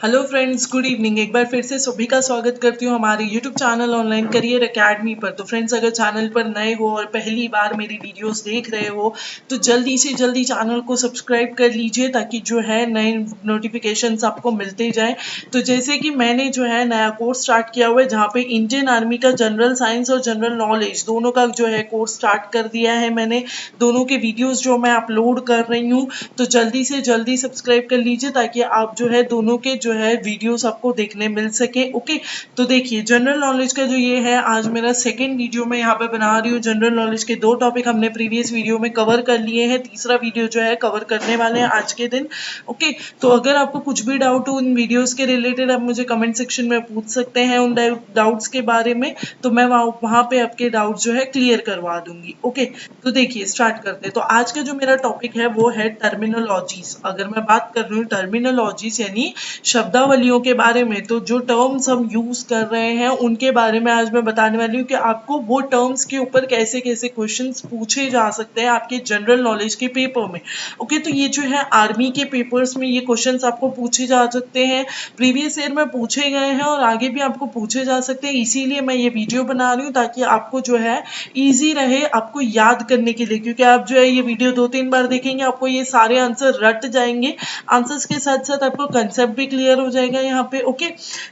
Hello friends, good evening. एक बार फिर से सभी का स्वागत करती हूँ हमारे YouTube channel online career academy पर। तो फ्रेंड्स, अगर चैनल पर नए हो और पहली बार मेरी वीडियोस देख रहे हो तो जल्दी से जल्दी चैनल को सब्सक्राइब कर लीजिए ताकि जो है नए नोटिफिकेशंस आपको मिलते जाएं। तो जैसे कि मैंने जो है नया कोर्स स्टार्ट किया हुआ है जहाँ पे इंडियन आर्मी का जनरल साइंस और जनरल नॉलेज दोनों का जो है कोर्स स्टार्ट कर दिया है मैंने। दोनों के वीडियोस जो मैं अपलोड कर रही हूँ, तो जल्दी से जल्दी सब्सक्राइब कर लीजिए ताकि आप जो है दोनों के जो है वीडियोस आपको देखने मिल सके। ओके, तो देखिए जनरल नॉलेज का जो ये है आज मेरा सेकंड वीडियो मैं यहाँ पे बना रही हूँ। जनरल नॉलेज के 2 टॉपिक हमने प्रीवियस वीडियो में कवर कर लिए हैं, तीसरा वीडियो जो है कवर करने वाले हैं आज के दिन। ओके, तो अगर आपको कुछ भी डाउट हो उन वीडियोस के रिलेटेड आप मुझे कमेंट सेक्शन में पूछ सकते हैं उन डाउट्स के बारे में, तो मैं वहाँ पे आपके डाउट जो है क्लियर करवा दूंगी। ओके, तो देखिए स्टार्ट करते हैं। तो आज का जो मेरा टॉपिक है वो है टर्मिनोलॉजीज। अगर मैं बात कर रही हूँ टर्मिनोलॉजीज यानी शब्दावलियों के बारे में, तो जो टर्म्स हम यूज कर रहे हैं उनके बारे में आज मैं बताने वाली हूँ कि आपको वो टर्म्स के ऊपर कैसे कैसे क्वेश्चंस पूछे जा सकते हैं आपके जनरल नॉलेज के पेपर में। ओके, तो ये जो है आर्मी के पेपर्स में ये क्वेश्चंस आपको पूछे जा सकते हैं, प्रीवियस ईयर में पूछे गए हैं और आगे भी आपको पूछे जा सकते हैं। इसीलिए मैं ये वीडियो बना रही हूँ ताकि आपको जो है इजी रहे आपको याद करने के लिए, क्योंकि आप जो है ये वीडियो 2-3 बार देखेंगे आपको ये सारे आंसर रट जाएंगे। आंसर्स के साथ साथ आपको कंसेप्ट भी क्लियर हो जाएगा यहाँ पे। ओके,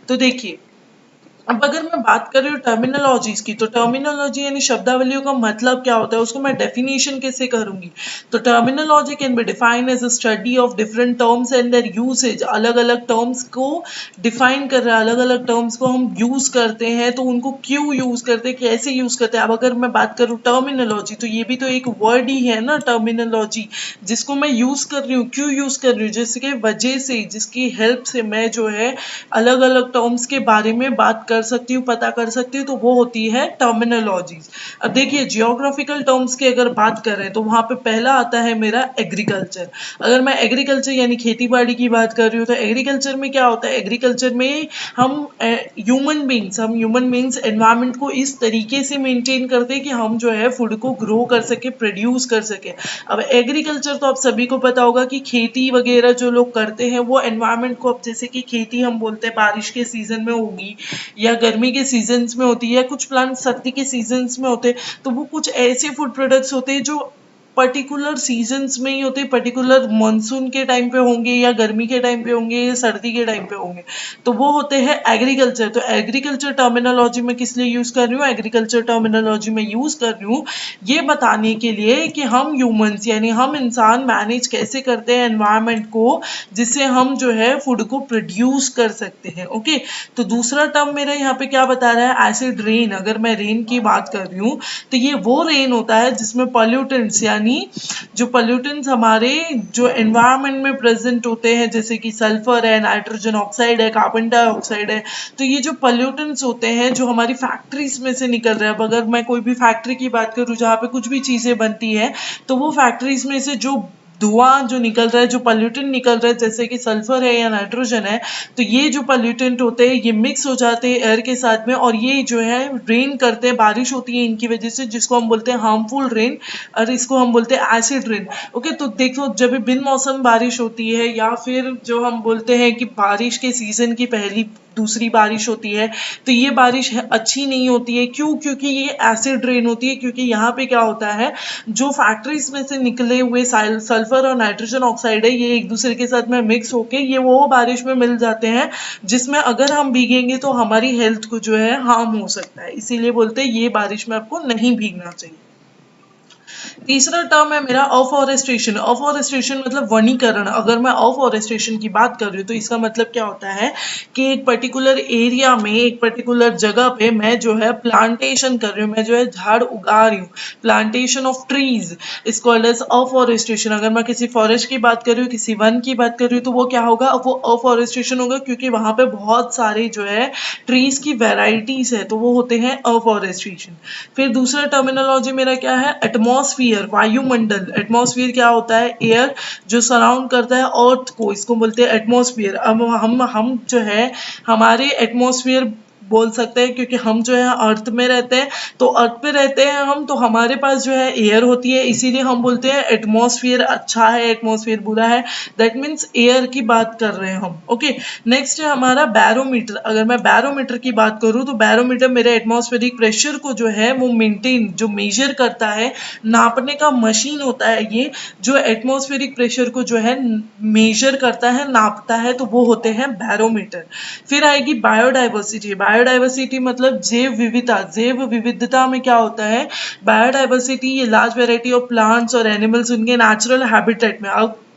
तो देखिए अब अगर मैं बात कर रही हूँ टर्मिनोलॉजीज की, तो टर्मिनोलॉजी यानी शब्दावलियों का मतलब क्या होता है उसको मैं डेफिनेशन कैसे करूंगी। तो terminology can be defined as a study of different terms and their usage. अलग अलग टर्म्स को डिफाइन कर रहा है, अलग अलग टर्म्स को हम यूज करते हैं तो उनको क्यों यूज करते हैं, कैसे यूज करते हैं। अब अगर मैं बात करूँ टर्मिनोलॉजी, तो ये भी तो एक वर्ड ही है ना टर्मिनोलॉजी, जिसको मैं यूज कर रही हूँ, क्यों यूज कर रही हूँ, जिसके वजह से जिसकी हेल्प से मैं जो है अलग अलग टर्म्स के बारे में बात कर सकती हूँ, पता कर सकती हूँ, तो वो होती है टर्मिनोलॉजीज। अब देखिए जियोग्राफिकल टर्म्स की अगर बात करें तो वहां पे पहला आता है मेरा एग्रीकल्चर। अगर मैं एग्रीकल्चर यानी खेती बाड़ी की बात कर रही हूँ तो एग्रीकल्चर में क्या होता है, एग्रीकल्चर में हम ह्यूमन बींग्स एनवायरमेंट को इस तरीके से मेंटेन करते हैं कि हम जो है फूड को ग्रो कर सके, प्रोड्यूस कर सके। अब एग्रीकल्चर तो आप सभी को पता होगा कि खेती वगैरह जो लोग करते हैं वो एनवायरमेंट को, अब जैसे कि खेती हम बोलते हैं बारिश के सीजन में होगी या गर्मी के सीजन्स में होती है या कुछ प्लांट सर्दी के सीजन्स में होते हैं, तो वो कुछ ऐसे फूड प्रोडक्ट्स होते हैं जो पर्टिकुलर सीजन्स में ही होते हैं, पर्टिकुलर मानसून के टाइम पे होंगे या गर्मी के टाइम पे होंगे या सर्दी के टाइम पे होंगे, तो वो होते हैं एग्रीकल्चर। तो एग्रीकल्चर टर्मिनोलॉजी में किस लिए यूज कर रही हूँ, एग्रीकल्चर टर्मिनोलॉजी में यूज कर रही हूँ ये बताने के लिए कि हम ह्यूमंस यानी हम इंसान मैनेज कैसे करते हैं एनवायरमेंट को, जिससे हम जो है फूड को प्रोड्यूस कर सकते हैं। ओके, तो दूसरा टर्म मेरा यहाँ पे क्या बता रहा है, एसिड रेन। अगर मैं रेन की बात कर रही हूँ तो ये वो रेन होता है जिसमें पॉल्यूटेंट्स यानी जो पॉल्यूटेंट्स हमारे जो एनवायरनमेंट में प्रेजेंट होते हैं, जैसे कि सल्फर है, नाइट्रोजन ऑक्साइड है, कार्बन डाइऑक्साइड है, तो ये जो पॉल्यूटेंट्स होते हैं जो हमारी फैक्ट्रीज में से निकल रहे हैं। अब अगर मैं कोई भी फैक्ट्री की बात करूँ जहाँ पे कुछ भी चीजें बनती है, तो वो फैक्ट्रीज में से जो धुआं जो निकल रहा है, जो पॉल्यूटेंट निकल रहा है जैसे कि सल्फर है या नाइट्रोजन है, तो ये जो पॉल्यूटेंट होते हैं ये मिक्स हो जाते हैं एयर के साथ में और ये जो है रेन करते हैं, बारिश होती है इनकी वजह से, जिसको हम बोलते हैं हार्मफुल रेन और इसको हम बोलते हैं एसिड रेन। ओके, तो देखो जब बिन मौसम बारिश होती है या फिर जो हम बोलते हैं कि बारिश के सीजन की पहली दूसरी बारिश होती है, तो ये बारिश अच्छी नहीं होती है। क्यों? क्योंकि ये एसिड रेन होती है, क्योंकि यहाँ पे क्या होता है जो फैक्ट्रीज में से निकले हुए सल्फर और नाइट्रोजन ऑक्साइड है ये एक दूसरे के साथ में मिक्स होके ये वो बारिश में मिल जाते हैं जिसमें अगर हम भीगेंगे तो हमारी हेल्थ को जो है हार्म हो सकता है, इसीलिए बोलते हैं ये बारिश में आपको नहीं भीगना चाहिए। तीसरा टर्म है मेरा अफॉरेस्टेशन। अफॉरेस्टेशन मतलब वनीकरण। अगर मैं अफॉरेस्टेशन की बात कर रही हूँ तो इसका मतलब क्या होता है कि एक पर्टिकुलर एरिया में, एक पर्टिकुलर जगह पे मैं जो है प्लांटेशन कर रही हूँ, मैं जो है झाड़ उगा रही हूँ, plantation of trees is called as afforestation. अगर मैं किसी फॉरेस्ट की बात कर रही हूँ, किसी वन की बात कर रही हूँ, तो वो क्या होगा, वो अफॉरेस्टेशन होगा, क्योंकि वहां पे बहुत सारे जो है ट्रीज की वेराइटीज है, तो वो होते हैं अफॉरेस्टेशन। फिर दूसरा टर्मिनोलॉजी मेरा क्या है, एटमॉस्फेयर, वायुमंडल। एटमॉस्फेयर क्या होता है, एयर जो सराउंड करता है अर्थ को, इसको बोलते हैं एटमॉस्फेयर। अब हम जो है हमारे एटमॉस्फेयर बोल सकते हैं, क्योंकि हम जो है अर्थ में रहते हैं, तो अर्थ पे रहते हैं हम, तो हमारे पास जो है एयर होती है, इसीलिए हम बोलते हैं एटमॉस्फेयर अच्छा है, एटमॉस्फेयर बुरा है। दैट मीन्स एयर की बात कर रहे हैं हम। ओके, नेक्स्ट है हमारा बैरोमीटर। अगर मैं बैरोमीटर की बात करूं तो बैरोमीटर मेरे एटमॉस्फेरिक प्रेशर को जो है वो मेंटेन, जो मेजर करता है, नापने का मशीन होता है ये, जो एटमॉस्फेरिक प्रेशर को जो है मेजर करता है, नापता है, तो वो होते हैं बैरोमीटर। फिर आएगी बायोडाइवर्सिटी। बायोडाइवर्सिटी मतलब जैव विविधता। जैव विविधता में क्या होता है, बायोडाइवर्सिटी ये लार्ज वेराइटी ऑफ प्लांट्स और एनिमल्स उनके नेचुरल हैबिटेट में।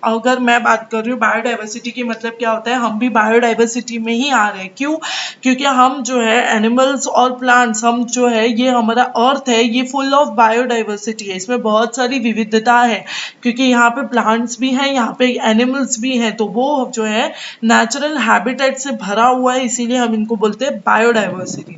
अगर मैं बात कर रही हूँ बायोडाइवर्सिटी की, मतलब क्या होता है, हम भी बायोडाइवर्सिटी में ही आ रहे हैं। क्यों? क्योंकि हम जो है एनिमल्स और प्लांट्स, हम जो है ये हमारा अर्थ है, ये फुल ऑफ बायोडाइवर्सिटी है, इसमें बहुत सारी विविधता है, क्योंकि यहाँ पे प्लांट्स भी हैं, यहाँ पे एनिमल्स भी हैं, तो वो जो है नेचुरल हैबिटेट से भरा हुआ है, इसीलिए हम इनको बोलते हैं बायोडाइवर्सिटी।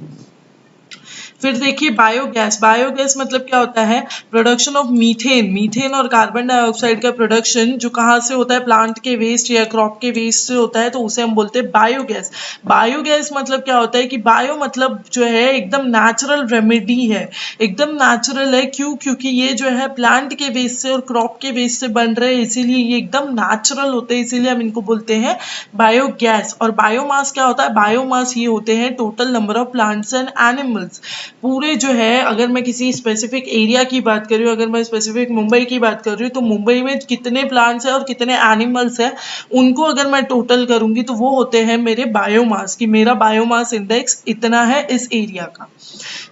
फिर देखिए बायोगैस। बायोगैस मतलब क्या होता है, प्रोडक्शन ऑफ मीथेन। मीथेन और कार्बन डाइऑक्साइड का प्रोडक्शन जो कहाँ से होता है, प्लांट के वेस्ट या क्रॉप के वेस्ट से होता है, तो उसे हम बोलते हैं बायोगैस। बायोगैस मतलब क्या होता है कि बायो मतलब जो है एकदम नेचुरल रेमेडी है, एकदम नेचुरल है। क्यों? क्योंकि ये जो है प्लांट के वेस्ट से और क्रॉप के वेस्ट से बन रहे हैं, इसीलिए ये एकदम नेचुरल होते हैं, इसीलिए हम इनको बोलते हैं बायोगैस। और बायोमास क्या होता है, बायोमास ये होते हैं total number of plants and animals. पूरे जो है, अगर मैं किसी स्पेसिफिक एरिया की बात कर रही हूँ, अगर मैं स्पेसिफिक मुंबई की बात कर रही हूँ, तो मुंबई में कितने प्लांट्स हैं और कितने एनिमल्स हैं, उनको अगर मैं टोटल करूंगी तो वो होते हैं मेरे बायोमास, कि मेरा बायोमास इंडेक्स इतना है इस एरिया का।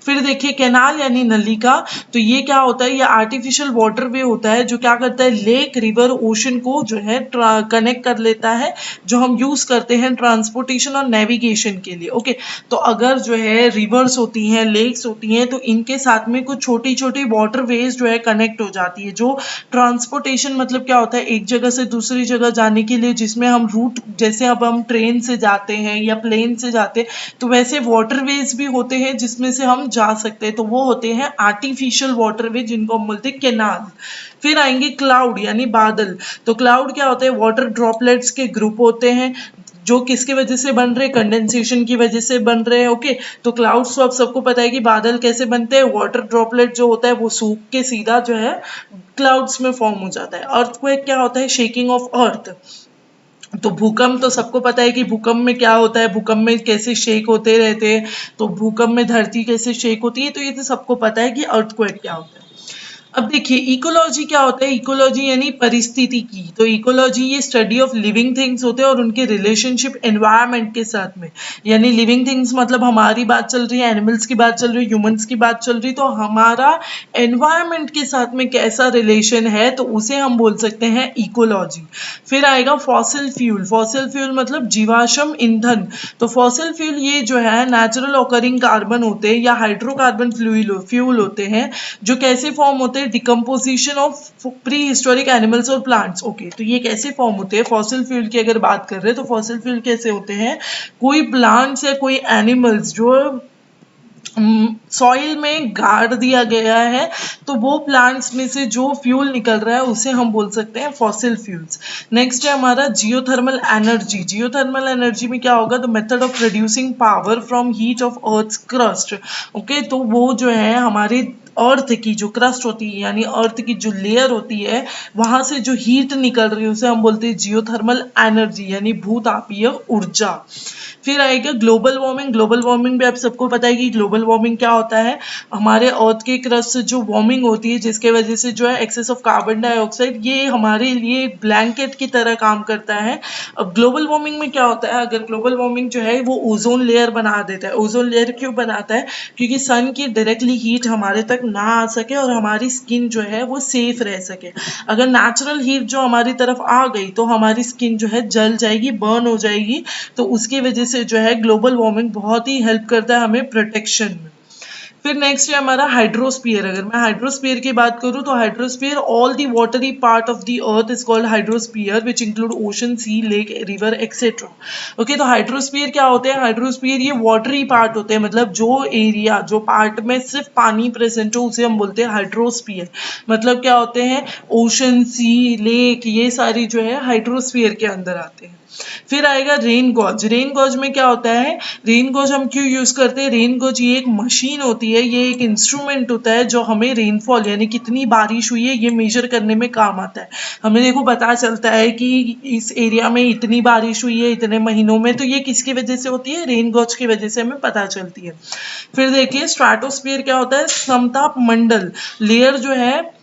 फिर देखिए कैनाल यानी नली का, तो ये क्या होता है, ये आर्टिफिशियल वाटरवे होता है, जो क्या करता है, लेक, रिवर, ओशन को जो है कनेक्ट कर लेता है, जो हम यूज करते हैं ट्रांसपोर्टेशन और नेविगेशन के लिए। ओके, तो अगर जो है रिवर्स होती हैं, लेक्स होती हैं, तो इनके साथ में कुछ छोटी छोटी वाटरवेज जो है कनेक्ट हो जाती है, जो ट्रांसपोर्टेशन मतलब क्या होता है, एक जगह से दूसरी जगह जाने के लिए, जिसमें हम रूट, जैसे अब हम ट्रेन से जाते हैं या प्लेन से जाते हैं, तो वैसे वाटरवेज भी होते हैं जिसमें से हम जा सकते हैं, तो वो होते हैं आर्टिफिशियल वाटरवे, जिनको हम बोलते हैं कैनाल। फिर आएंगे क्लाउड यानी बादल। तो क्लाउड क्या होते हैं, वाटर ड्रॉपलेट्स के ग्रुप होते हैं, जो किसकी वजह से बन रहे, कंडेंसेशन की वजह से बन रहे हैं। ओके, तो क्लाउड्स तो अब सबको पता है कि बादल कैसे बनते हैं, वाटर ड्रॉपलेट जो होता है वो सूख के सीधा जो है क्लाउड्स में फॉर्म हो जाता है। अर्थक्वेक क्या होता है, शेकिंग ऑफ अर्थ। तो भूकंप तो सबको पता है कि भूकंप में क्या होता है, भूकंप में कैसे शेक होते रहते हैं, तो भूकंप में धरती कैसे शेक होती है, तो ये तो सबको पता है कि अर्थक्वेक क्या होता है। अब देखिए इकोलॉजी क्या होता है, इकोलॉजी यानी परिस्थिति की। तो इकोलॉजी ये स्टडी ऑफ लिविंग थिंग्स होते हैं और उनके रिलेशनशिप एनवायरनमेंट के साथ में। यानी लिविंग थिंग्स मतलब हमारी बात चल रही है, एनिमल्स की बात चल रही है, ह्यूमंस की बात चल रही है, तो हमारा एनवायरनमेंट के साथ में कैसा रिलेशन है, तो उसे हम बोल सकते हैं इकोलॉजी। फिर आएगा फॉसिल फ्यूल। फॉसिल फ्यूल मतलब जीवाश्म ईंधन। तो फॉसिल फ्यूल ये जो है नेचुरल ऑकरिंग कार्बन होते हैं या हाइड्रोकार्बन फ्यूल होते हैं, जो कैसे फॉर्म होते हैं, decomposition of pre historic animals और प्लांट्स। ओके, तो ये कैसे फॉर्म होते हैं, फॉसिल फ्यूल की अगर बात कर रहे हैं तो फॉसिल फ्यूल कैसे होते हैं, कोई प्लांट्स या कोई एनिमल्स जो सॉइल में गाड़ दिया गया है, तो वो प्लांट्स में से जो फ्यूल निकल रहा है उसे हम बोल सकते हैं फॉसिल फ्यूल्स। नेक्स्ट है हमारा जियोथर्मल एनर्जी। जियोथर्मल एनर्जी में क्या होगा, the method of producing power from heat of earth's crust. Okay, तो वो जो है हमारे अर्थ की जो क्रस्ट होती है, यानी अर्थ की जो लेयर होती है, वहां से जो हीट निकल रही है उसे हम बोलते हैं जियोथर्मल एनर्जी, यानी भूतापीय ऊर्जा। फिर आएगा ग्लोबल वार्मिंग। ग्लोबल वार्मिंग भी आप सबको पता है कि ग्लोबल वार्मिंग क्या होता है, हमारे अर्थ के क्रस्ट से जो वार्मिंग होती है, जिसके वजह से जो है एक्सेस ऑफ कार्बन डाइऑक्साइड, ये हमारे लिए ब्लैंकेट की तरह काम करता है। अब ग्लोबल वार्मिंग में क्या होता है, अगर ग्लोबल वार्मिंग जो है वो ओजोन लेयर बना देता है। ओजोन लेयर क्यों बनाता है, क्योंकि सन की डायरेक्टली हीट हमारे तक ना आ सके और हमारी स्किन जो है वो सेफ रह सके। अगर नेचुरल हीट जो हमारी तरफ आ गई तो हमारी स्किन जो है जल जाएगी, बर्न हो जाएगी, तो उसकी वजह से जो है ग्लोबल वार्मिंग बहुत ही हेल्प करता है हमें प्रोटेक्शन में। फिर नेक्स्ट है हमारा हाइड्रोस्फीयर। अगर मैं हाइड्रोस्फीयर की बात करूं तो hydrosphere all the watery part of the earth is called hydrosphere, which include ocean, sea, lake, river etcetera. Okay, तो हाइड्रोस्फीयर क्या होते हैं, हाइड्रोस्फीयर ये वाटरी पार्ट होते हैं, मतलब जो एरिया, जो पार्ट में सिर्फ पानी प्रेजेंट हो उसे हम बोलते हैं हाइड्रोस्फीयर। मतलब क्या होते हैं, ओशन, सी, लेक, ये सारी जो है हाइड्रोस्फीयर के अंदर आते हैं। फिर आएगा रेन गॉज। रेन गॉज में क्या होता है, रेन गॉज हम क्यों यूज करते हैं, रेन गॉज ये एक मशीन होती है, ये एक इंस्ट्रूमेंट होता है जो हमें रेनफॉल यानी कितनी बारिश हुई है ये मेजर करने में काम आता है। हमें देखो पता चलता है कि इस एरिया में इतनी बारिश हुई है इतने महीनों में, तो ये किसकी वजह से होती है, रेन गॉज की वजह से हमें पता चलती है। फिर देखिए स्ट्रेटोस्फीयर क्या होता है, समताप मंडल लेयर जो है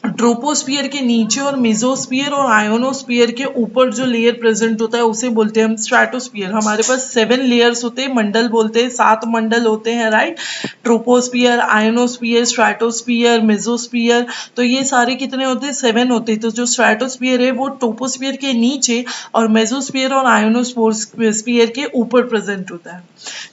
ट्रोपोस्फियर के नीचे और मेसोस्फियर और आयोनोस्फियर के ऊपर जो लेयर प्रेजेंट होता है उसे बोलते हैं हम स्ट्रेटोस्फियर। हमारे पास 7 लेयर्स होते हैं, मंडल बोलते हैं, 7 मंडल होते हैं, right. Troposphere, ionosphere, stratosphere, mesosphere, तो ये सारे कितने होते हैं, 7 होते हैं। तो जो स्ट्रेटोस्फियर है वो ट्रोपोस्फियर के नीचे और मेसोस्फियर और आयोनोस्फियर के ऊपर प्रेजेंट होता है।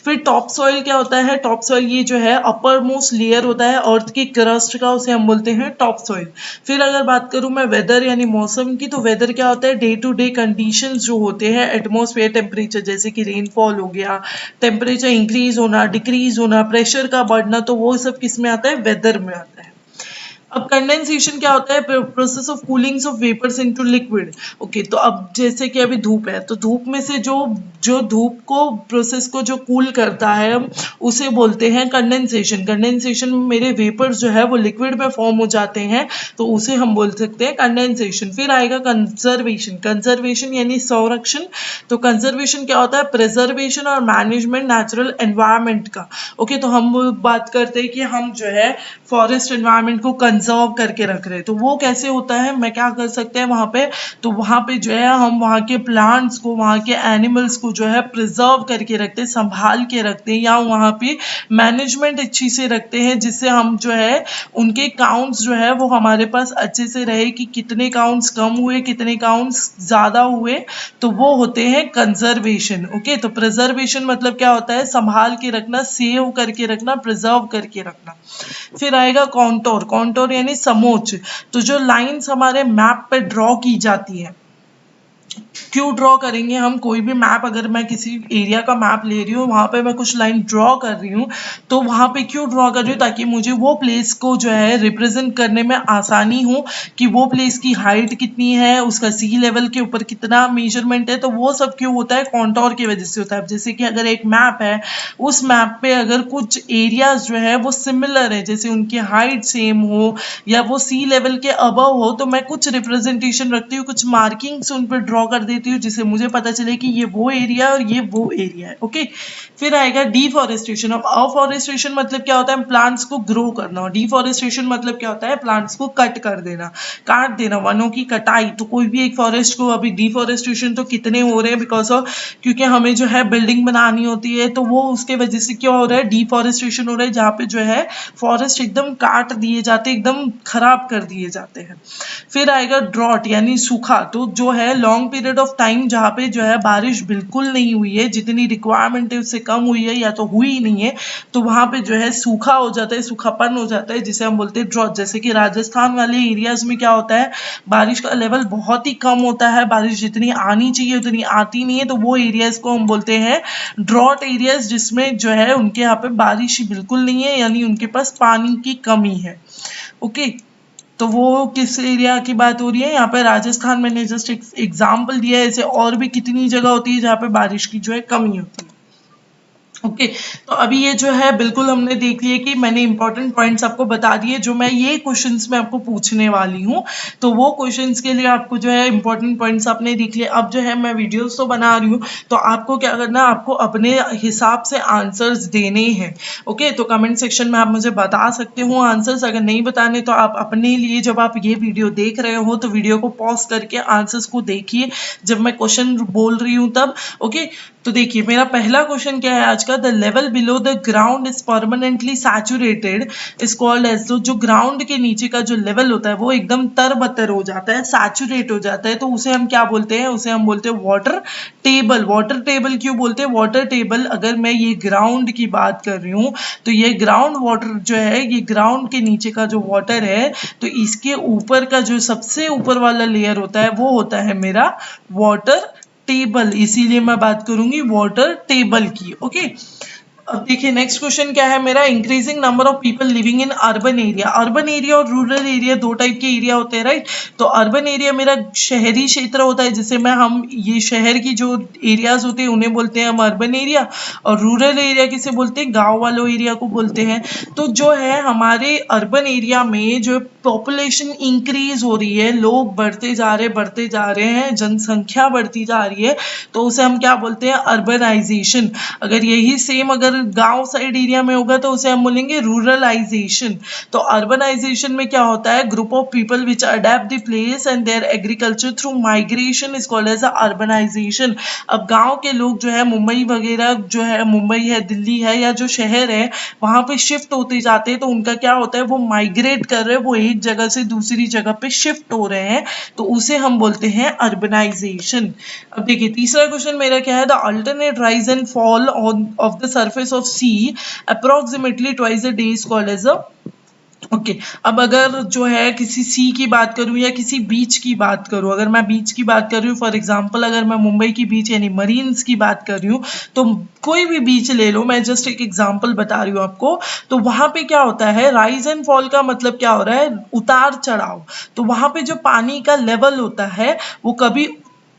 फिर टॉप सॉइल क्या होता है, टॉप सॉइल ये जो है अपर मोस्ट लेयर होता है अर्थ की क्रस्ट का, उसे हम बोलते हैं टॉप सॉइल। फिर अगर बात करूं मैं वेदर यानी मौसम की, तो वेदर क्या होता है, डे टू डे कंडीशंस जो होते हैं, एटमॉस्फेयर टेम्परेचर जैसे कि रेनफॉल हो गया, टेम्परेचर इंक्रीज होना डिक्रीज होना, प्रेशर का बढ़ना, तो वो सब किस में आता है, वेदर में आता है। अब कंडेंसेशन क्या होता है, process of coolings of vapours into liquid. Okay, तो अब जैसे कि अभी धूप है, तो धूप में से जो जो धूप को प्रोसेस को जो कूल करता है उसे बोलते हैं कंडेंसेशन। कंडेंसेशन में मेरे वेपर्स जो है वो लिक्विड में फॉर्म हो जाते हैं, तो उसे हम बोल सकते हैं कंडेंसेशन। फिर आएगा कंजर्वेशन। कंजर्वेशन यानी संरक्षण। तो कंजर्वेशन क्या होता है, प्रिजर्वेशन और मैनेजमेंट नेचुरल एनवायरनमेंट का। ओके, तो हम बात करते हैं कि हम जो है फॉरेस्ट एनवायरनमेंट को कंजर्व करके रख रहे हैं, तो वो कैसे होता है, मैं क्या कर सकते हैं वहां पे, तो वहां पे जो है हम वहां के प्लांट्स को, वहां के एनिमल्स को जो है प्रिजर्व करके रखते हैं, संभाल के रखते हैं, या वहां पे मैनेजमेंट अच्छी से रखते हैं, जिससे हम जो है उनके काउंट्स जो है वो हमारे पास अच्छे से रहे कि कितने काउंट्स कम हुए कितने काउंट्स ज्यादा हुए, तो वो होते हैं कंजर्वेशन। ओके, तो प्रिजर्वेशन मतलब क्या होता है, संभाल के रखना, सेव करके रखना, प्रिजर्व करके रखना। फिर आएगा कॉन्टोर। कॉन्टोर यानी समोच्च। तो जो लाइंस हमारे मैप पे ड्रॉ की जाती है, क्यों ड्रॉ करेंगे हम, कोई भी मैप अगर मैं किसी एरिया का मैप ले रही हूँ, वहां पे मैं कुछ लाइन ड्रॉ कर रही हूँ, तो वहां पे क्यों ड्रॉ कर रही हूँ, ताकि मुझे वो प्लेस को जो है रिप्रेजेंट करने में आसानी हो कि वो प्लेस की हाइट कितनी है, उसका सी लेवल के ऊपर कितना मेजरमेंट है, तो वो सब क्यों होता है, कॉन्टोर की वजह से होता है। जैसे कि अगर एक मैप है, उस मैप पे अगर कुछ एरियाज जो है वो सिमिलर है, जैसे उनकी हाइट सेम हो या वो सी लेवल के अबव हो, तो मैं कुछ रिप्रेजेंटेशन रखती हूँ, कुछ मार्किंग्स उन पर ड्रॉ कर देती हूँ, जिससे मुझे पता चले कि ये वो एरिया है और ये वो एरिया है। ओके, फिर आएगा डिफॉरेस्टेशन। अब अफॉरेस्टेशन मतलब क्या होता है, प्लांट्स को ग्रो करना, और डिफॉरेस्टेशन मतलब क्या होता है, प्लांट्स को कट कर देना, काट देना, वनों की कटाई। तो कोई भी एक फॉरेस्ट को, अभी डिफॉरेस्टेशन तो कितने हो रहे हैं, बिकॉज ऑफ क्योंकि हमें जो है बिल्डिंग बनानी होती है, तो वो उसके वजह से क्या हो रहा है, डिफॉरेस्टेशन हो रहा है, जहाँ पे जो है फॉरेस्ट एकदम काट दिए जाते हैं, एकदम खराब कर दिए जाते हैं। फिर आएगा ड्रॉट यानी सूखा। तो जो है लॉन्ग पीरियड ऑफ टाइम जहाँ पे जो है बारिश बिल्कुल नहीं हुई है, जितनी रिक्वायरमेंट है उससे कम हुई है या तो हुई ही नहीं है, तो वहां पे जो है सूखा हो जाता है, सूखापन हो जाता है, जिसे हम बोलते हैं ड्रॉट। जैसे कि राजस्थान वाले एरियाज में क्या होता है, बारिश का लेवल बहुत ही कम होता है, बारिश जितनी आनी चाहिए उतनी आती नहीं है, तो वो एरियाज को हम बोलते हैं ड्रॉट एरियाज, जिसमें जो है उनके यहाँ पे बारिश बिल्कुल नहीं है, यानी उनके पास पानी की कमी है। ओके, तो वो किस एरिया की बात हो रही है, यहाँ पे राजस्थान, मैंने जस्ट एक एग्जाम्पल दिया है, ऐसे और भी कितनी जगह होती है जहाँ पे बारिश की जो है कमी होती है। ओके, तो अभी ये जो है बिल्कुल हमने देख लिया कि मैंने इंपॉर्टेंट पॉइंट्स आपको बता दिए, जो मैं ये क्वेश्चंस में आपको पूछने वाली हूँ, तो वो क्वेश्चंस के लिए आपको जो है इंपॉर्टेंट पॉइंट्स आपने देख लिए। अब जो है मैं वीडियोस तो बना रही हूँ, तो आपको क्या करना है, आपको अपने हिसाब से आंसर्स देने हैं। ओके, तो कमेंट सेक्शन में आप मुझे बता सकते हो आंसर्स, अगर नहीं बताने तो आप अपने लिए, जब आप ये वीडियो देख रहे हो तो वीडियो को पॉज करके आंसर्स को देखिए जब मैं क्वेश्चन बोल रही हूँ तब। ओके, तो देखिए मेरा पहला क्वेश्चन क्या है आज का, the level below the ground is permanently saturated is called as, तो जो ग्राउंड के नीचे का जो लेवल होता है वो एकदम तरबतर हो जाता है, सैचुरेट हो जाता है, तो उसे हम क्या बोलते हैं, उसे हम बोलते हैं वाटर टेबल। वाटर टेबल क्यों बोलते हैं, वाटर टेबल, अगर मैं ये ग्राउंड की बात कर रही हूँ, तो ये ग्राउंड वाटर जो है, ये ग्राउंड के नीचे का जो वाटर है, तो इसके ऊपर का जो सबसे ऊपर वाला लेयर होता है वो होता है मेरा वाटर टेबल, इसीलिए मैं बात करूंगी वाटर टेबल की। ओके, अब देखिए नेक्स्ट क्वेश्चन क्या है मेरा, increasing number of people living in urban area. Urban area और रूरल एरिया दो टाइप के एरिया होते हैं, राइट। तो अर्बन एरिया मेरा शहरी क्षेत्र होता है, जिसे मैं हम ये शहर की जो एरियाज होते हैं उन्हें बोलते हैं हम अर्बन एरिया, और रूरल एरिया किसे बोलते हैं, गांव वालों एरिया को बोलते हैं। तो जो है हमारे अर्बन एरिया में जो पॉपुलेशन इंक्रीज हो रही है, लोग बढ़ते जा रहे हैं, जनसंख्या बढ़ती जा रही है, तो उसे हम क्या बोलते हैं, अर्बनाइजेशन। अगर यही सेम अगर गांव साइड एरिया में होगा तो उसे हम बोलेंगे रूरलाइजेशन। तो अर्बनाइजेशन में क्या होता है, group of people which adapt the place and their agriculture through migration is called as urbanisation. अब गांव के लोग जो है मुंबई वगैरह जो है, मुंबई है, दिल्ली है, या जो शहर है वहां पे शिफ्ट होते जाते हैं, तो उनका क्या होता है, वो माइग्रेट कर रहे हैं, वो एक जगह से दूसरी जगह पे शिफ्ट हो रहे हैं, तो उसे हम बोलते हैं अर्बनाइजेशन। अब देखिए तीसरा क्वेश्चन मेरा क्या है, the alternate rise and fall of the surface of sea approximately twice a day is called as a, okay. अब अगर जो है किसी सी की बात करूं या किसी बीच की बात करूं, अगर मैं बीच की बात कर रही हूँ, फॉर एग्जांपल अगर मैं मुंबई की बीच यानी मरीन्स की बात कर रही हूँ, तो कोई भी बीच ले लो, मैं जस्ट एक एग्जांपल बता रही हूँ आपको। तो वहां पे क्या होता है, राइज एंड फॉल का मतलब क्या हो रहा है, उतार चढ़ाव। तो वहां पे जो पानी का लेवल होता है वो कभी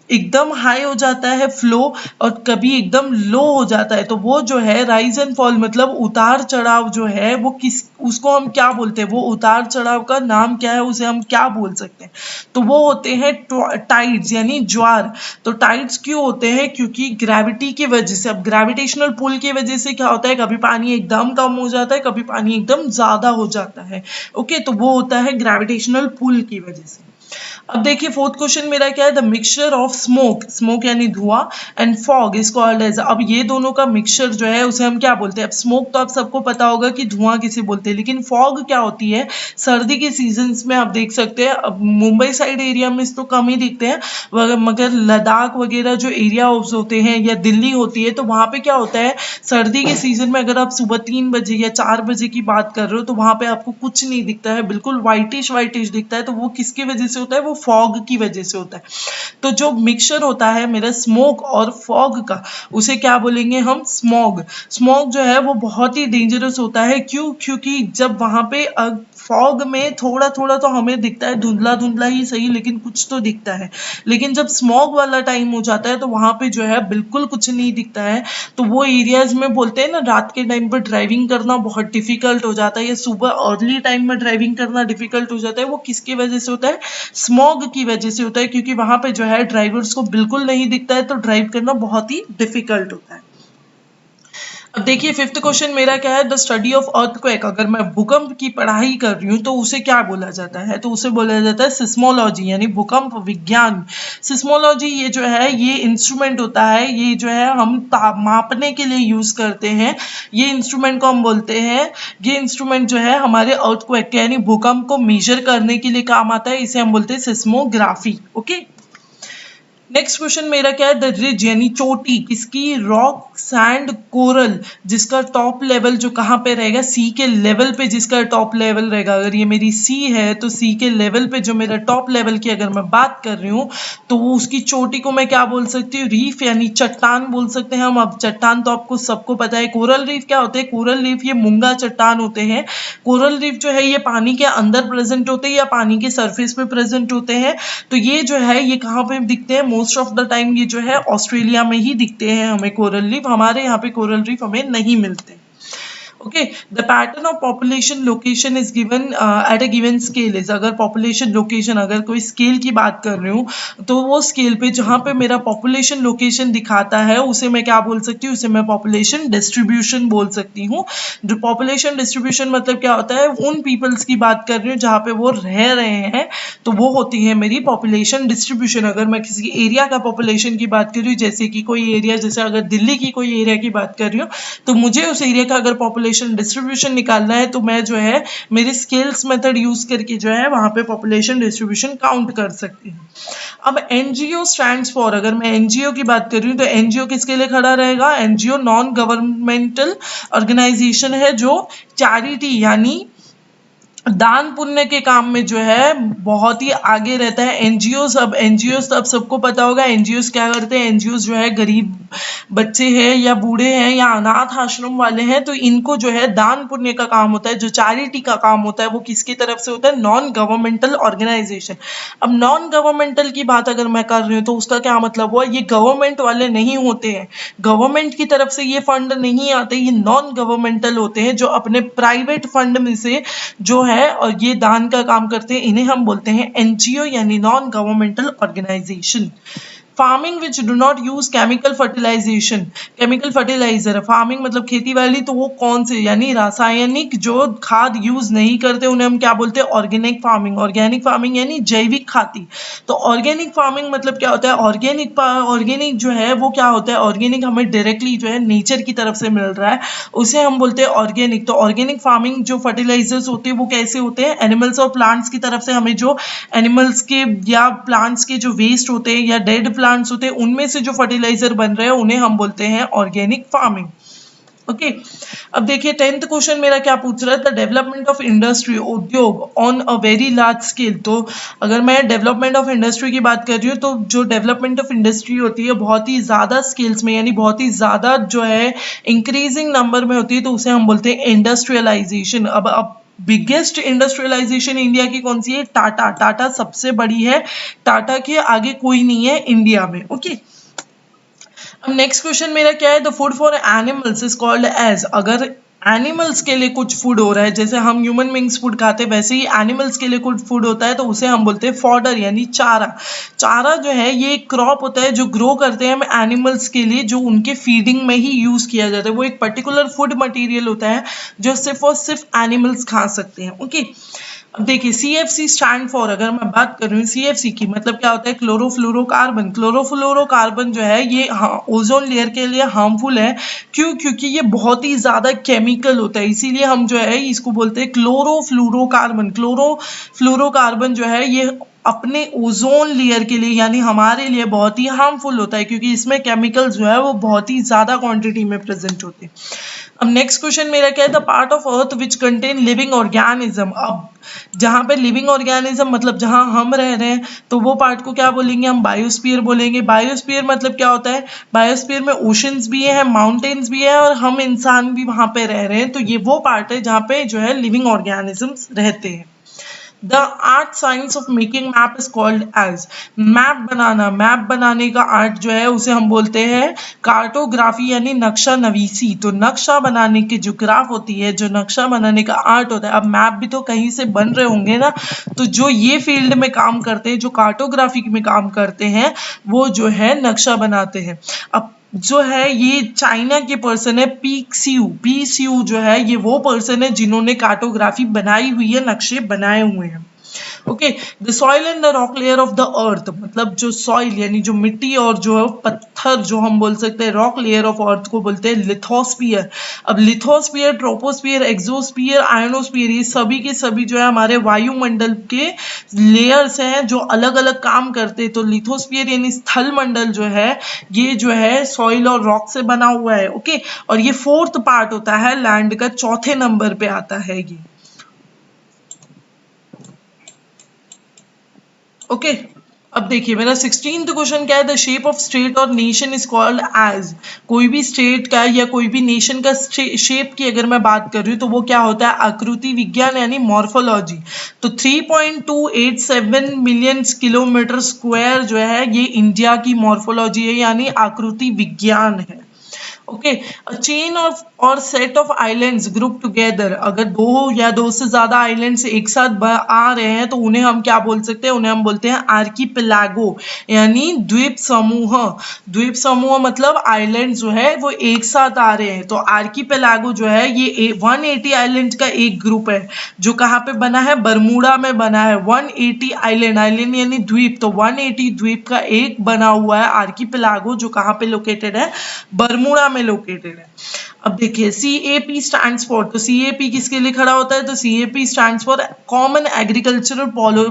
एकदम हाई हो जाता है फ्लो, और कभी एकदम लो हो जाता है। तो वो जो है राइज एंड फॉल मतलब उतार चढ़ाव जो है वो किस, उसको हम क्या बोलते हैं, वो उतार चढ़ाव का नाम क्या है, उसे हम क्या बोल सकते हैं। तो वो होते हैं टाइड्स यानी ज्वार। तो टाइड्स क्यों होते हैं, क्योंकि ग्रेविटी की वजह से, अब ग्रेविटेशनल पुल की वजह से क्या होता है, कभी पानी एकदम कम हो जाता है, कभी पानी एकदम ज्यादा हो जाता है। ओके, तो वो होता है ग्रेविटेशनल पुल की वजह से। अब देखिए फोर्थ क्वेश्चन मेरा क्या है, the mixture of smoke, smoke यानी धुआं, and fog is called as, अब ये दोनों का मिक्सचर जो है उसे हम क्या बोलते हैं। अब स्मोक तो आप सबको पता होगा कि धुआं किसे बोलते हैं, लेकिन फॉग क्या होती है, सर्दी के सीजन्स में आप देख सकते हैं, अब मुंबई साइड एरिया में तो कम ही दिखते हैं, मगर लद्दाख वगैरह जो एरिया होते हैं या दिल्ली होती है, तो वहां पे क्या होता है, सर्दी के सीजन में अगर आप सुबह 3 बजे या 4 बजे की बात कर रहे हो, तो वहां पे आपको कुछ नहीं दिखता है, बिल्कुल वाइटिश वाइटिश दिखता है। तो वो किसकी वजह से होता है, वो फॉग की वजह से होता है। तो जो मिक्सचर होता है मेरा स्मोक और फॉग का, उसे क्या बोलेंगे हम, स्मॉग। स्मॉग जो है वो बहुत ही डेंजरस होता है, क्यों, क्योंकि जब वहां पे फॉग में थोड़ा थोड़ा तो हमें दिखता है, धुंधला धुंधला ही सही, लेकिन कुछ तो दिखता है। लेकिन जब स्मॉग वाला टाइम हो जाता है तो वहां पे जो है बिल्कुल कुछ नहीं दिखता है। तो वो एरियाज में बोलते हैं ना, रात के टाइम पर ड्राइविंग करना बहुत डिफिकल्ट हो जाता है, या सुबह अर्ली टाइम में ड्राइविंग करना डिफिकल्ट हो जाता है। वो किसकी वजह से होता है, स्मॉग की वजह से होता है, क्योंकि वहां पे जो है ड्राइवर्स को बिल्कुल नहीं दिखता है, तो ड्राइव करना बहुत ही डिफिकल्ट होता है। अब देखिए फिफ्थ क्वेश्चन मेरा क्या है, द स्टडी ऑफ अर्थक्वेक, अगर मैं भूकंप की पढ़ाई कर रही हूँ तो उसे क्या बोला जाता है, तो उसे बोला जाता है सिस्मोलॉजी यानी भूकंप विज्ञान। सिस्मोलॉजी ये जो है ये इंस्ट्रूमेंट होता है, ये जो है हम मापने के लिए यूज करते हैं, ये इंस्ट्रूमेंट को हम बोलते हैं, ये इंस्ट्रूमेंट जो है हमारे अर्थक्वेक यानी भूकंप को मेजर करने के लिए काम आता है, इसे हम बोलते हैं सिस्मोग्राफी। ओके, नेक्स्ट क्वेश्चन मेरा क्या है, द रिज यानी चोटी किसकी, रॉक सैंड कोरल, जिसका टॉप लेवल जो कहाँ पे रहेगा, सी के लेवल पे जिसका टॉप लेवल रहेगा। अगर ये मेरी सी है तो सी के लेवल पे जो मेरा टॉप लेवल की अगर मैं बात कर रही हूँ, तो वो उसकी चोटी को मैं क्या बोल सकती हूँ, रीफ यानी चट्टान बोल सकते हैं हम। अब चट्टान तो आपको सबको पता है। कोरल रीफ क्या होते हैं, कोरल रीफ ये मूंगा चट्टान होते हैं। कोरल रीफ जो है ये पानी के अंदर प्रेजेंट होते हैं या पानी के सरफेस पे प्रेजेंट होते हैं। तो ये जो है ये कहाँ पे दिखते हैं, मोस्ट ऑफ द टाइम ये जो है ऑस्ट्रेलिया में ही दिखते हैं हमें कोरल रीफ, हमारे यहाँ पे कोरल रीफ हमें नहीं मिलते। Okay, the pattern of population location is given at a given scale is, अगर पॉपुलेशन लोकेशन अगर कोई स्केल की बात कर रही हूँ तो वो स्केल पे जहाँ पे मेरा पॉपुलेशन लोकेशन दिखाता है उसे मैं क्या बोल सकती हूँ, उसे मैं पॉपुलेशन डिस्ट्रीब्यूशन बोल सकती हूँ। पॉपुलेशन डिस्ट्रीब्यूशन मतलब क्या होता है, उन पीपल्स की बात कर रही हूँ जहाँ पे वो रह रहे हैं, तो वो होती है मेरी पॉपुलेशन डिस्ट्रीब्यूशन। अगर मैं किसी एरिया का पॉपुलेशन की बात कर रही हूँ, जैसे कि कोई एरिया, जैसे अगर दिल्ली की कोई एरिया की बात कर रही हूँ, तो मुझे उस एरिया का अगर पॉपुलेशन डिस्ट्रीब्यूशन निकालना है तो मैं जो है मेरे स्केल्स मेथड यूज करके जो है वहां पे पॉपुलेशन डिस्ट्रीब्यूशन काउंट कर सकती हूँ। अब एनजीओ स्टैंड्स फॉर, अगर मैं एनजीओ की बात कर रही हूँ तो एनजीओ किसके लिए खड़ा रहेगा, एनजीओ नॉन गवर्नमेंटल ऑर्गेनाइजेशन है जो चैरिटी यानी दान पुण्य के काम में जो है बहुत ही आगे रहता है। एनजीओज, अब एनजीओज अब सबको पता होगा एनजीओज क्या करते हैं। एनजीओज जो है गरीब बच्चे हैं या बूढ़े हैं या अनाथ आश्रम वाले हैं, तो इनको जो है दान पुण्य का काम होता है, जो चैरिटी का काम होता है वो किसकी तरफ से होता है, नॉन गवर्नमेंटल ऑर्गेनाइजेशन। अब नॉन गवर्नमेंटल की बात अगर मैं कर रही हूँ तो उसका क्या मतलब हुआ, ये गवर्नमेंट वाले नहीं होते हैं, गवर्नमेंट की तरफ से ये फंड नहीं आते, ये नॉन गवर्नमेंटल होते हैं जो अपने प्राइवेट फंड में से जो है और ये दान का काम करते हैं, इन्हें हम बोलते हैं एनजीओ यानी non governmental organisation. Farming which do not use chemical fertilisation, chemical fertiliser, farming मतलब खेती वाली, तो वो कौन से यानी रासायनिक जो खाद यूज नहीं करते उन्हें हम क्या बोलते हैं, ऑर्गेनिक फार्मिंग। ऑर्गेनिक फार्मिंग यानी जैविक खेती। तो ऑर्गेनिक फार्मिंग मतलब क्या होता है, ऑर्गेनिक जो है वो क्या होता है, ऑर्गेनिक हमें डायरेक्टली जो है नेचर की तरफ से मिल रहा है, उसे हम बोलते हैं ऑर्गेनिक। तो ऑर्गेनिक फार्मिंग जो फर्टिलाइजर्स होते हैं वो कैसे होते हैं, एनिमल्स और प्लांट्स की तरफ से हमें जो एनिमल्स के या प्लांट्स के जो वेस्ट होते हैं या डेड प्लांट्स होते हैं उनमें से जो फर्टिलाइजर बन रहे हैं उन्हें हम बोलते हैं ऑर्गेनिक फार्मिंग। ओके अब देखिए 10th क्वेश्चन मेरा क्या पूछ रहा है, द डेवलपमेंट ऑफ इंडस्ट्री, उद्योग on a very large scale. तो अगर मैं डेवलपमेंट ऑफ इंडस्ट्री की बात कर रही हूँ तो जो डेवलपमेंट ऑफ इंडस्ट्री होती है बहुत ही ज़्यादा स्केल्स में यानी बहुत ही ज़्यादा जो है इंक्रीजिंग नंबर में होती है, तो उसे हम बोलते हैं इंडस्ट्रियलाइजेशन। अब बिगेस्ट इंडस्ट्रियलाइजेशन इंडिया की कौन सी है, टाटा। टाटा सबसे बड़ी है, टाटा के आगे कोई नहीं है इंडिया में। ओके अब नेक्स्ट क्वेश्चन मेरा क्या है, the food for animals is called as. अगर एनिमल्स के लिए कुछ फूड हो रहा है, जैसे हम ह्यूमन बींग्स फूड खाते हैं वैसे ही एनिमल्स के लिए कुछ फूड होता है, तो उसे हम बोलते हैं फॉडर यानी चारा। चारा जो है ये एक क्रॉप होता है जो ग्रो करते हैं हम एनिमल्स के लिए, जो उनके फीडिंग में ही यूज किया जाता है। वो एक पर्टिकुलर फूड मटेरियल होता है जो सिर्फ और सिर्फ एनिमल्स खा सकते हैं। ओके अब देखिए CFC स्टैंड फॉर, अगर मैं बात कर रही हूँ CFC की, मतलब क्या होता है, क्लोरोफ्लोरोकार्बन। क्लोरोफ्लोरोकार्बन जो है ये ओजोन लेयर के लिए हार्मफुल है। क्यों, क्योंकि ये बहुत ही ज्यादा केमिकल होता है, इसीलिए हम जो है इसको बोलते हैं क्लोरोफ्लोरोकार्बन। क्लोरोफ्लोरोकार्बन जो है ये अपने ओजोन लेयर के लिए यानी हमारे लिए बहुत ही हार्मफुल होता है, क्योंकि इसमें केमिकल जो है वो बहुत ही ज्यादा क्वांटिटी में प्रेजेंट होते हैं। अब नेक्स्ट क्वेश्चन मेरा क्या है, the part of earth which contain living organism. अब जहाँ पे लिविंग ऑर्गेनिज्म मतलब जहाँ हम रह रहे हैं, तो वो पार्ट को क्या बोलेंगे, हम बायोस्फीयर बोलेंगे। बायोस्फीयर मतलब क्या होता है, बायोस्फीयर में ओशंस भी है, माउंटेन्स भी है और हम इंसान भी वहां पे रह रहे हैं, तो ये वो पार्ट है जहाँ पे जो है लिविंग ऑर्गेनिजम्स रहते हैं। The art science of making map is called as. Map बनाना, मैप बनाने का आर्ट जो है उसे हम बोलते हैं कार्टोग्राफी यानी नक्शा नवीसी। तो नक्शा बनाने की जो ग्राफ होती है, जो नक्शा बनाने का आर्ट होता है, अब मैप भी तो कहीं से बन रहे होंगे ना, तो जो ये फील्ड में काम करते हैं, जो कार्टोग्राफी में काम करते हैं, वो जो है नक्शा बनाते हैं। अब जो है ये चाइना के पर्सन है पी सी यू जो है ये वो पर्सन है जिन्होंने कार्टोग्राफी बनाई हुई है, नक्शे बनाए हुए हैं। Okay the soil and the rock layer of the अर्थ, मतलब जो सॉइल यानी जो मिट्टी और जो पत्थर जो हम बोल सकते हैं रॉक लेयर ऑफ अर्थ को बोलते हैं लिथोस्फीयर। अब लिथोस्फीयर, ट्रोपोस्फीयर, एक्सोस्फीयर, आयनोस्फीयर ये सभी के सभी जो है हमारे वायुमंडल के लेयर्स हैं जो अलग अलग काम करते हैं। तो लिथोस्फीयर यानी स्थल मंडल जो है ये जो है सॉइल और रॉक से बना हुआ है। ओके और ये 4th पार्ट होता है लैंड का, 4थे नंबर पे आता है ये। ओके अब देखिए मेरा 16th क्वेश्चन क्या है, द शेप ऑफ स्टेट और नेशन इज कॉल्ड एज। कोई भी स्टेट का या कोई भी नेशन का शेप की अगर मैं बात कर रही हूँ तो वो क्या होता है, आकृति विज्ञान यानी मॉर्फोलॉजी। तो 3.287 मिलियन किलोमीटर स्क्वायर जो है ये इंडिया की मॉर्फोलॉजी है यानी आकृति विज्ञान है। ओके अ चेन ऑफ और set of islands group together, अगर दो या दो से ज्यादा आइलैंड्स एक साथ आ रहे हैं तो उन्हें हम क्या बोल सकते हैं, उन्हें हम बोलते हैं आर्कीपेलागो यानी द्वीप समूह। द्वीप समूह मतलब आइलैंड जो है वो एक साथ आ रहे हैं, तो आर्कीपेलागो जो है ये 180 आइलैंड का एक ग्रुप है जो कहाँ पे बना है, बरमूडा में बना है। 180 आइलैंड, आइलैंड यानी द्वीप, तो 180 द्वीप का एक बना हुआ है आर्कीपेलागो जो कहाँ पे लोकेटेड है, बरमूडा में लोकेटेड है। अब देखिए CAP स्टैंड्स फॉर, तो CAP किसके लिए खड़ा होता है, तो CAP stands for common agricultural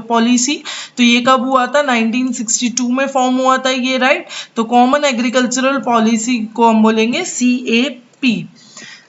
policy. तो ये कब हुआ था, 1962 में फॉर्म हुआ था ये, राइट। तो कॉमन एग्रीकल्चरल पॉलिसी को हम बोलेंगे CAP।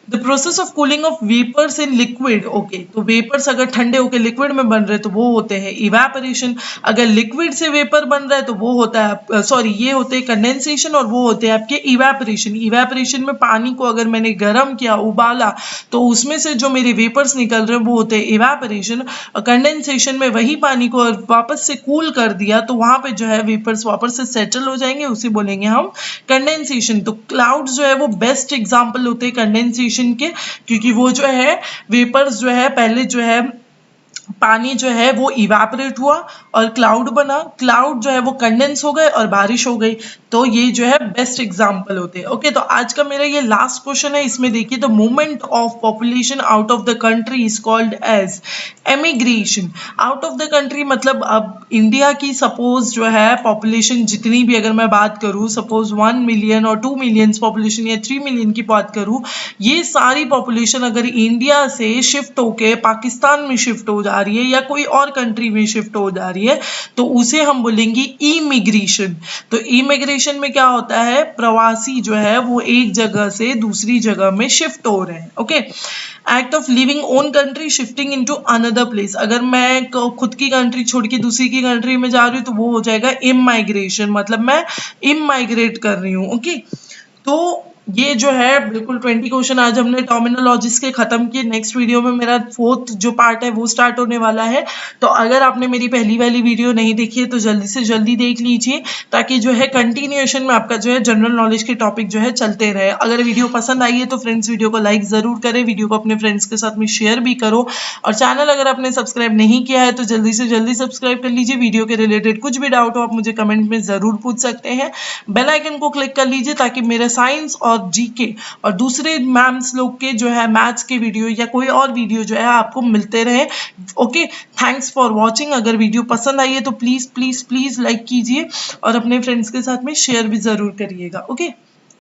The process of cooling of vapours in liquid, okay, तो वेपर्स अगर ठंडे होकर लिक्विड में बन रहे हैं तो वो होते हैं इवेपोरेशन, अगर लिक्विड से वेपर बन रहा है तो वो होता है सॉरी ये होते हैं कंडेंसेशन, और वो होते हैं आपके इवेपोरेशन। इवेपोरेशन में पानी को अगर मैंने गर्म किया, उबाला, तो उसमें से जो मेरे वेपर्स निकल रहे हैं वो होते हैं इवेपोरेशन। कंडेंसेशन में वही पानी को वापस से कूल कर दिया तो वहां पे जो है वेपर्स वापस से सेटल हो जाएंगे, उसे बोलेंगे हम कंडेंसेशन। तो क्लाउड्स जो है वो बेस्ट एग्जांपल होते हैं कंडेंसेशन के, क्योंकि वो जो है वेपर्स जो है पहले जो है पानी जो है वो इवेपोरेट हुआ और क्लाउड बना, क्लाउड जो है वो कंडेंस हो गए और बारिश हो गई। तो ये जो है बेस्ट एग्जांपल होते हैं। ओके, तो आज का मेरा ये लास्ट क्वेश्चन है, इसमें देखिए the movement of population out of the country is called as emigration. Out of the country मतलब अब इंडिया की सपोज जो है पॉपुलेशन जितनी भी, अगर मैं बात करूँ सपोज 1 मिलियन और 2 मिलियन पॉपुलेशन या 3 मिलियन की बात करूँ, ये सारी पॉपुलेशन अगर इंडिया से शिफ्ट होके पाकिस्तान में शिफ्ट हो जा रही है या कोई और कंट्री में शिफ्ट हो जा रही है तो उसे हम बोलेंगे इमिग्रेशन। तो इमिग्रेशन में क्या होता है, प्रवासी जो है वो एक जगह से दूसरी जगह में शिफ्ट हो रहे हैं। Okay, act of living own country shifting into another place, अगर मैं खुद की कंट्री छोड़ के दूसरी की कंट्री में जा रही हूँ तो वो हो जाएगा इमाइग्रेशन, मतलब मैं इमाइग्रेट कर रही हूँ। ओके, तो ये जो है बिल्कुल 20 क्वेश्चन आज हमने टर्मिनोलॉजीज के खत्म किए। नेक्स्ट वीडियो में मेरा 4th जो पार्ट है वो स्टार्ट होने वाला है। तो अगर आपने मेरी पहली वाली वीडियो नहीं देखी है तो जल्दी से जल्दी देख लीजिए, ताकि जो है कंटिन्यूएशन में आपका जो है जनरल नॉलेज के टॉपिक जो है चलते रहे। अगर वीडियो पसंद आई है तो फ्रेंड्स वीडियो को लाइक जरूर करें, वीडियो को अपने फ्रेंड्स के साथ में शेयर भी करो, और चैनल अगर आपने सब्सक्राइब नहीं किया है तो जल्दी से जल्दी सब्सक्राइब कर लीजिए। वीडियो के रिलेटेड कुछ भी डाउट हो आप मुझे कमेंट में जरूर पूछ सकते हैं। बेल आइकन को क्लिक कर लीजिए ताकि मेरे साइंस और जीके और दूसरे मैम्स लोग के जो है मैथ्स के वीडियो या कोई और वीडियो जो है आपको मिलते रहे। Okay, thanks for watching. अगर वीडियो पसंद आई है तो प्लीज प्लीज प्लीज लाइक कीजिए और अपने फ्रेंड्स के साथ में शेयर भी जरूर करिएगा। ओके।